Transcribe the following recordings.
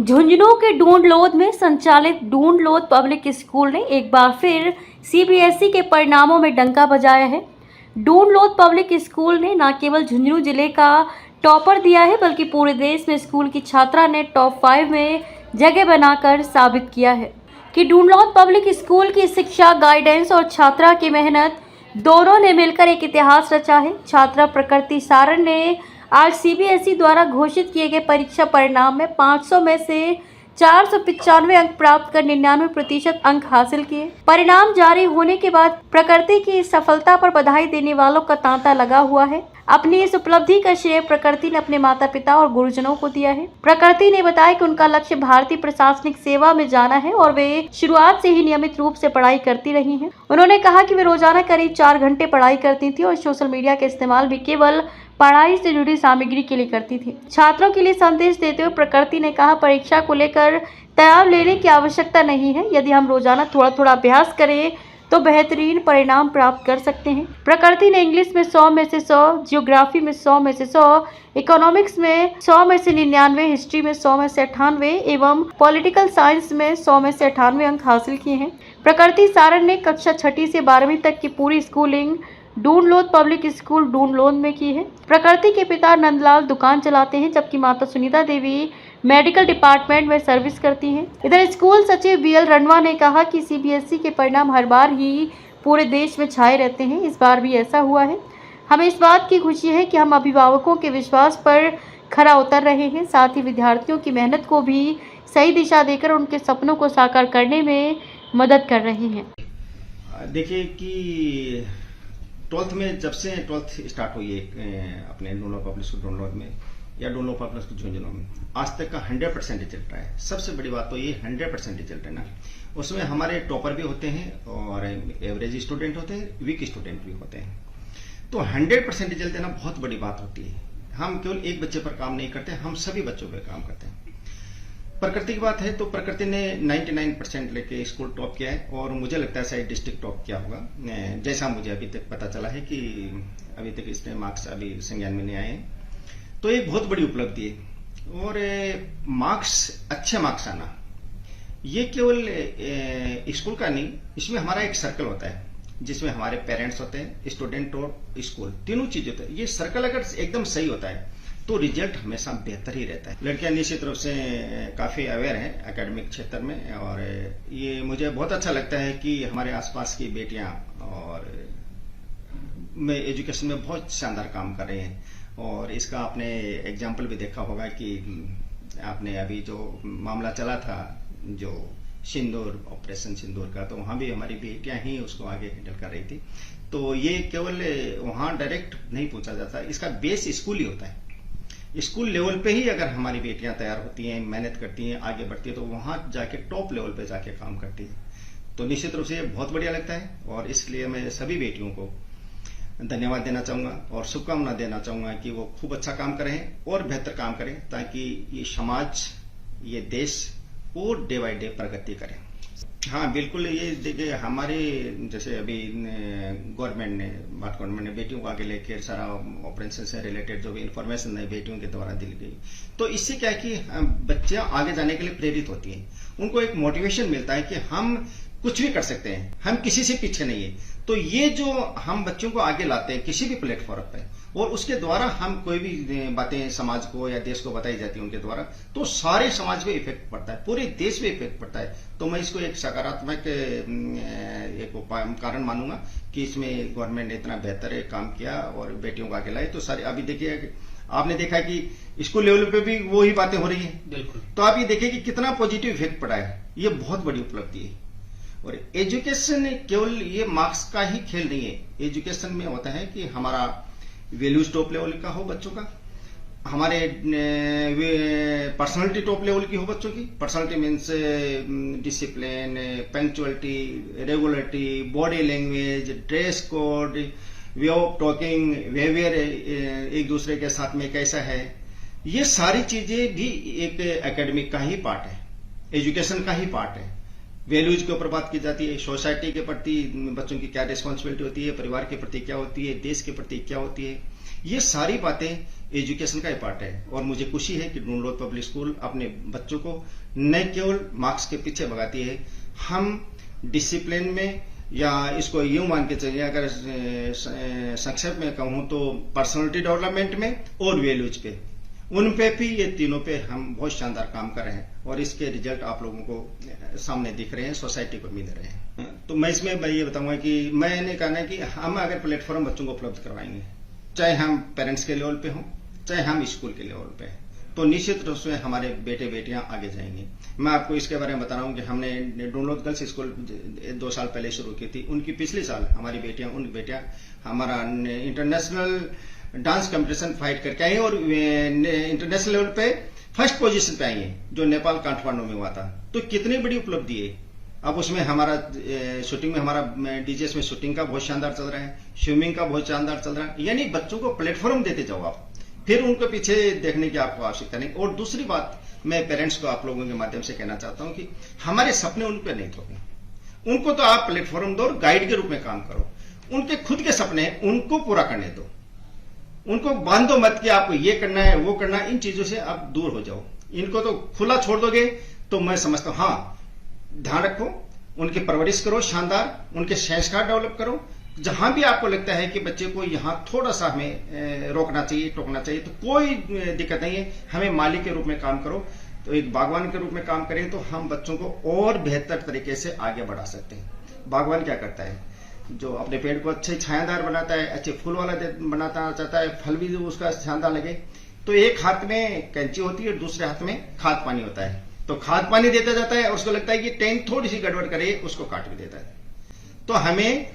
झुंझुनू के ढूंढलोद में संचालित ढूंढलोद पब्लिक स्कूल ने एक बार फिर सीबीएसई के परिणामों में डंका बजाया है। ढूंढलोद पब्लिक स्कूल ने न केवल झुंझुनू जिले का टॉपर दिया है बल्कि पूरे देश में स्कूल की छात्रा ने टॉप 5 में जगह बनाकर साबित किया है कि ढूंढलोद पब्लिक स्कूल की शिक्षा, गाइडेंस और छात्रा की मेहनत दोनों ने मिलकर एक इतिहास रचा है। छात्रा प्रकृति सारण ने आज सीबीएसई द्वारा घोषित किए गए परीक्षा परिणाम में 500 में से 495 अंक प्राप्त कर 99% अंक हासिल किए। परिणाम जारी होने के बाद प्रकृति की इस सफलता पर बधाई देने वालों का तांता लगा हुआ है। अपनी इस उपलब्धि का श्रेय प्रकृति ने अपने माता पिता और गुरुजनों को दिया है। प्रकृति ने बताया कि उनका लक्ष्य भारतीय प्रशासनिक सेवा में जाना है और वे शुरुआत से ही नियमित रूप से पढ़ाई करती रही हैं। उन्होंने कहा कि वे रोजाना करीब 4 घंटे पढ़ाई करती थी और सोशल मीडिया का इस्तेमाल भी केवल पढ़ाई से जुड़ी सामग्री के लिए करती थी। छात्रों के लिए संदेश देते हुए प्रकृति ने कहा, परीक्षा को लेकर तनाव लेने की आवश्यकता नहीं है। यदि हम रोजाना थोड़ा थोड़ा अभ्यास करें तो बेहतरीन परिणाम प्राप्त कर सकते हैं। प्रकृति ने इंग्लिश में 100 में से 100, जियोग्राफी में 100 में से 100, इकोनॉमिक्स में 100 में से 99, हिस्ट्री में 100 में से 98 एवं पॉलिटिकल साइंस में 100 में से 98 अंक हासिल किए हैं। प्रकृति सारण ने कक्षा 6ठी से 12वीं तक की पूरी स्कूलिंग ढूंढलोद पब्लिक स्कूल ढूंढलोद में की है। प्रकृति के पिता नंदलाल दुकान चलाते हैं जबकि माता सुनीता देवी मेडिकल डिपार्टमेंट में सर्विस करती हैं। इधर स्कूल सचिव बीएल रणवा ने कहा कि सीबीएसई के परिणाम हर बार ही पूरे देश में छाए रहते हैं, इस बार भी ऐसा हुआ है। हमें इस बात की खुशी है कि हम अभिभावकों के विश्वास पर खरा उतर रहे हैं, साथ ही विद्यार्थियों की मेहनत को भी सही दिशा देकर उनके सपनों को साकार करने में मदद कर रहे हैं। देखिए कि 12th में जब से 12th स्टार्ट हुई है अपने ढूंढलोद पब्लिक स्कूल ढूंढलोद में या ढूंढलोद पब्लिक स्कूल झुंझुनू में, आज तक का 100% रिजल्ट रहा है। सबसे बड़ी बात तो ये 100% रिजल्ट है ना। उसमें हमारे टॉपर भी होते हैं और एवरेज स्टूडेंट होते हैं, वीक स्टूडेंट भी होते हैं। तो 100% रिजल्ट देना बहुत बड़ी बात होती है। हम केवल एक बच्चे पर काम नहीं करते, हम सभी बच्चों पर काम करते हैं। प्रकृति की बात है तो प्रकृति ने 99% लेके स्कूल टॉप किया है और मुझे लगता है शायद डिस्ट्रिक्ट टॉप किया होगा। जैसा मुझे अभी तक पता चला है कि अभी तक इसने मार्क्स अभी संज्ञान में नहीं आए हैं, तो ये बहुत बड़ी उपलब्धि है। और मार्क्स, अच्छे मार्क्स आना ये केवल स्कूल का नहीं, इसमें हमारा एक सर्कल होता है जिसमें हमारे पेरेंट्स होते हैं, स्टूडेंट और स्कूल, तीनों चीज होते हैं। ये सर्कल अगर एकदम सही होता है तो रिजल्ट हमेशा बेहतर ही रहता है। लड़कियां निश्चित रूप से काफी अवेयर हैं एकेडमिक क्षेत्र में और ये मुझे बहुत अच्छा लगता है कि हमारे आसपास की बेटियां और में एजुकेशन में बहुत शानदार काम कर रही हैं। और इसका आपने एग्जाम्पल भी देखा होगा कि आपने अभी जो मामला चला था जो सिंदूर, ऑपरेशन सिंदूर का, तो वहां भी हमारी बेटियां ही उसको आगे हैंडल कर रही थी। तो ये केवल वहां डायरेक्ट नहीं पूछा जाता, इसका बेस स्कूल ही होता है। स्कूल लेवल पे ही अगर हमारी बेटियां तैयार होती हैं, मेहनत करती हैं, आगे बढ़ती है, तो वहां जाके टॉप लेवल पे जाके काम करती है। तो निश्चित रूप से ये बहुत बढ़िया लगता है और इसलिए मैं सभी बेटियों को धन्यवाद देना चाहूंगा और शुभकामना देना चाहूंगा कि वो खूब अच्छा काम करें और बेहतर काम करें ताकि ये समाज, ये देश और डे बाय डे प्रगति करें। हाँ बिल्कुल, ये देखिए हमारे जैसे अभी गवर्नमेंट ने बेटियों को आगे लेकर सारा ऑपरेशन से रिलेटेड जो भी इंफॉर्मेशन है बेटियों के द्वारा दी गई, तो इससे क्या है कि बच्चियां आगे जाने के लिए प्रेरित होती हैं, उनको एक मोटिवेशन मिलता है कि हम कुछ भी कर सकते हैं, हम किसी से पीछे नहीं है। तो ये जो हम बच्चों को आगे लाते हैं किसी भी प्लेटफॉर्म पे और उसके द्वारा हम कोई भी बातें समाज को या देश को बताई जाती है उनके द्वारा, तो सारे समाज पे इफेक्ट पड़ता है, पूरे देश पे इफेक्ट पड़ता है। तो मैं इसको एक सकारात्मक एक कारण मानूंगा कि इसमें गवर्नमेंट ने इतना बेहतर काम किया और बेटियों को आगे लाए। तो सारे अभी देखिए, आपने देखा कि स्कूल लेवल पे भी वो ही बातें हो रही है। बिल्कुल, तो आप ये देखिए कि कितना पॉजिटिव इफेक्ट पड़ा है, ये बहुत बड़ी उपलब्धि है। और एजुकेशन केवल ये मार्क्स का ही खेल नहीं है। एजुकेशन में होता है कि हमारा वैल्यूज टॉप लेवल का हो बच्चों का, हमारे पर्सनालिटी टॉप लेवल की हो बच्चों की। Personality means discipline, punctuality, regularity, body language, dress code, way of talking, behaviour एक दूसरे के साथ में कैसा है, ये सारी चीजें भी एक एकेडमिक का ही पार्ट है, एजुकेशन का ही पार्ट है। वैल्यूज के ऊपर बात की जाती है, सोसाइटी के प्रति बच्चों की क्या रिस्पॉन्सिबिलिटी होती है, परिवार के प्रति क्या होती है, देश के प्रति क्या होती है, ये सारी बातें एजुकेशन का ही पार्ट है। और मुझे खुशी है कि ढूंढलोद पब्लिक स्कूल अपने बच्चों को न केवल मार्क्स के पीछे भगाती है, हम डिसिप्लिन में, या इसको यूं मान के चलिए, अगर संक्षेप में कहूं तो पर्सनालिटी डेवलपमेंट में और वैल्यूज पे, उन पे भी, ये तीनों पे हम बहुत शानदार काम कर रहे हैं और इसके रिजल्ट आप लोगों को सामने दिख रहे हैं, सोसाइटी को मिल रहे हैं। तो मैं इसमें ये बताऊंगा कि मैंने कहना है कि हम अगर प्लेटफॉर्म बच्चों को उपलब्ध करवाएंगे, चाहे हम पेरेंट्स के लेवल पे हों, चाहे हम स्कूल के लेवल पे, तो निश्चित रूप से हमारे बेटे बेटियां आगे जाएंगे। मैं आपको इसके बारे में बता रहा हूं कि हमने ढूंढलोद गर्ल्स स्कूल 2 साल पहले शुरू की थी। उनकी पिछले साल हमारी बेटियां हमारा इंटरनेशनल डांस कंपटीशन फाइट करके आई और इंटरनेशनल लेवल पे फर्स्ट पोजीशन पे आई है, जो नेपाल काठमांडू में हुआ था। तो कितनी बड़ी उपलब्धि है। अब उसमें हमारा शूटिंग में, हमारा डीजेस में शूटिंग का बहुत शानदार चल रहा है, स्विमिंग का बहुत शानदार चल रहा है। यानी बच्चों को प्लेटफॉर्म देते जाओ आप, फिर उनके पीछे देखने की आपको आवश्यकता नहीं। और दूसरी बात, मैं पेरेंट्स को आप लोगों के माध्यम से कहना चाहता हूं कि हमारे सपने उन पर नहीं थोपे, उनको तो आप प्लेटफॉर्म दो और गाइड के रूप में काम करो। उनके खुद के सपने उनको पूरा करने दो, उनको बांधो मत कि आपको ये करना है वो करना है। इन चीजों से आप दूर हो जाओ। इनको तो खुला छोड़ दोगे तो मैं समझता हूं, हाँ, ध्यान रखो, उनकी परवरिश करो शानदार, उनके संस्कार डेवलप करो। जहां भी आपको लगता है कि बच्चे को यहां थोड़ा सा हमें रोकना चाहिए, टोकना चाहिए, तो कोई दिक्कत नहीं है। हमें मालिक के रूप में काम करो, तो एक बागवान के रूप में काम करें तो हम बच्चों को और बेहतर तरीके से आगे बढ़ा सकते हैं। बागवान क्या करता है, जो अपने पेड़ को अच्छे छायादार बनाता है, अच्छे फूल वाला बनाता चाहता है, फल भी जो उसका शानदार लगे, तो एक हाथ में कैंची होती है, दूसरे हाथ में खाद पानी होता है। तो खाद पानी देता जाता है और उसको लगता है कि टैंक थोड़ी सी गड़बड़ करे, उसको काट भी देता है। तो हमें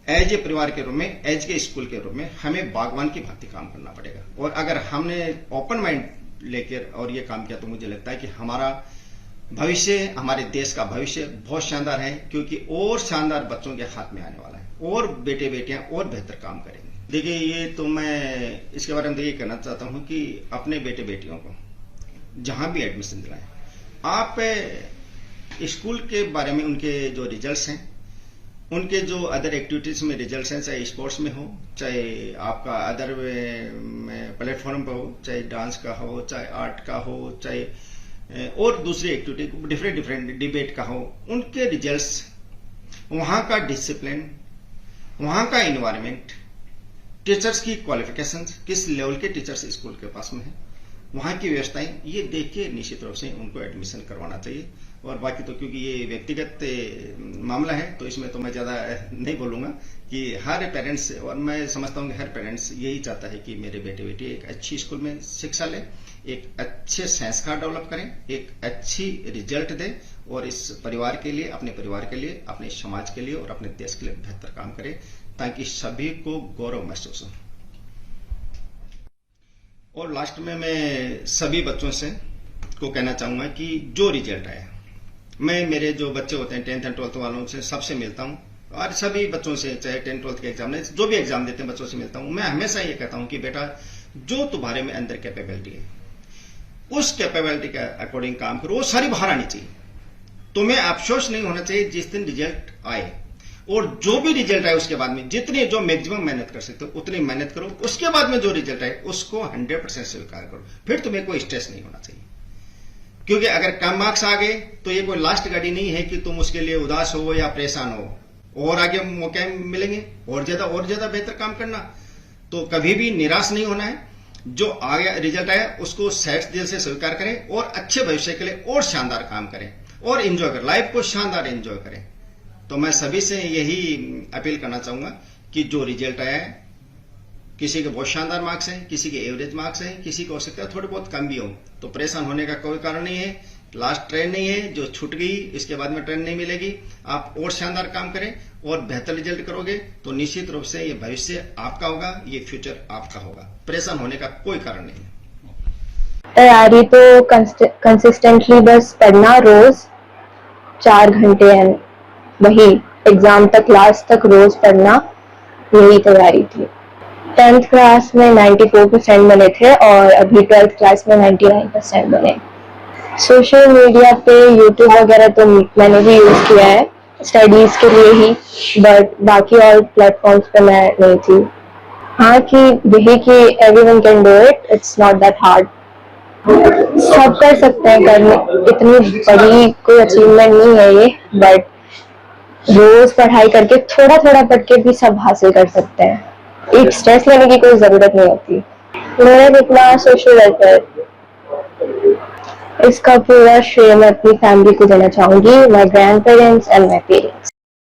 एज ए परिवार के रूप में, एज के स्कूल के रूप में हमें बागवान की भांति काम करना पड़ेगा। और अगर हमने ओपन माइंड लेकर और ये काम किया तो मुझे लगता है कि हमारा भविष्य, हमारे देश का भविष्य बहुत शानदार है, क्योंकि और शानदार बच्चों के हाथ में आने वाला है और बेटे बेटियां और बेहतर काम करेंगे। देखिए, ये तो मैं इसके बारे में ये कहना चाहता हूं कि अपने बेटे बेटियों को जहां भी एडमिशन दिलाएं, आप स्कूल के बारे में उनके जो रिजल्ट्स हैं, उनके जो अदर एक्टिविटीज में रिजल्ट्स हैं, चाहे स्पोर्ट्स में हो, चाहे आपका अदर प्लेटफॉर्म पर हो, चाहे डांस का हो, चाहे आर्ट का हो, चाहे और दूसरी एक्टिविटी डिफरेंट डिबेट का हो, उनके रिजल्ट्स, वहां का डिसिप्लिन, वहां का इन्वायरमेंट, टीचर्स की क्वालिफिकेशंस, किस लेवल के टीचर्स स्कूल के पास में है, वहां की व्यवस्थाएं, ये देख के निश्चित रूप से उनको एडमिशन करवाना चाहिए। और बाकी तो क्योंकि ये व्यक्तिगत मामला है तो इसमें तो मैं ज्यादा नहीं बोलूंगा कि हर पेरेंट्स, और मैं समझता हूं कि हर पेरेंट्स यही चाहता है कि मेरे बेटे बेटी एक अच्छी स्कूल में शिक्षा लें, एक अच्छे संस्कार डेवलप करें, एक अच्छी रिजल्ट दें और इस परिवार के लिए, अपने परिवार के लिए, अपने समाज के लिए और अपने देश के लिए बेहतर काम करें, ताकि सभी को गौरव महसूस हो। और लास्ट में मैं सभी बच्चों से को कहना चाहूंगा कि जो रिजल्ट आया, मैं मेरे जो बच्चे होते हैं 10th एंड 12th वालों से सबसे मिलता हूं, और सभी बच्चों से, चाहे 10th 12th के एग्जाम, जो भी एग्जाम देते हैं बच्चों से मिलता हूं। मैं हमेशा ये कहता हूं कि बेटा, जो तुम्हारे में अंदर कैपेबिलिटी है, उस कैपेबिलिटी के अकॉर्डिंग काम करो, वो सारी बाहर आनी चाहिए। तुम्हें अफसोस नहीं होना चाहिए जिस दिन रिजल्ट आए, और जो भी रिजल्ट आए उसके बाद में जितनी जो मैक्सिमम मेहनत कर सकते हो उतनी मेहनत करो। उसके बाद में जो रिजल्ट आए उसको 100% स्वीकार करो, फिर तुम्हें कोई स्ट्रेस नहीं होना चाहिए। क्योंकि अगर कम मार्क्स आ गए तो ये कोई लास्ट गाड़ी नहीं है कि तुम उसके लिए उदास हो या परेशान हो, और आगे मौके मिलेंगे और ज्यादा बेहतर काम करना। तो कभी भी निराश नहीं होना है। जो आ गया रिजल्ट आया उसको सैट दिल से स्वीकार करें और अच्छे भविष्य के लिए और शानदार काम करें और एंजॉय करें, लाइफ को शानदार एंजॉय करें। तो मैं सभी से यही अपील करना चाहूंगा कि जो रिजल्ट आया है, किसी के बहुत शानदार मार्क्स हैं, किसी के एवरेज मार्क्स हैं, किसी को हो सकता है थोड़े बहुत कम भी हो, तो परेशान होने का कोई कारण नहीं है। लास्ट ट्रेन नहीं है जो छूट गई, इसके बाद में ट्रेन नहीं मिलेगी। आप और शानदार काम करें और बेहतर रिजल्ट करोगे तो निश्चित रूप से ये भविष्य आपका होगा, ये फ्यूचर आपका होगा। परेशान होने का कोई कारण नहीं है। तैयारी तो कंसिस्टेंटली बस पढ़ना रोज 4 घंटे है, वही एग्जाम तक, लास्ट तक रोज पढ़ना, यही तैयारी थी। 10th क्लास में 94% बने थे और अभी 12th क्लास में 99% बने। सोशल मीडिया पे यूट्यूब वगैरह तो मैंने भी यूज किया है स्टडीज के लिए ही, बट बाकी और प्लेटफॉर्म्स पे मैं नहीं थी। हाँ कि यही कि everyone can do it, it's not that hard, सब कर सकते हैं, करने इतनी बड़ी कोई अचीवमेंट नहीं है ये, बट रोज पढ़ाई करके थोड़ा थोड़ा पढ़ के भी सब हासिल कर सकते हैं, एक स्ट्रेस लेने की कोई जरूरत नहीं होती। मेरा कितना सोशल वेलफेयर, इसका पूरा श्रेय मैं अपनी फैमिली को देना चाहूंगी, my grand parents and my parents.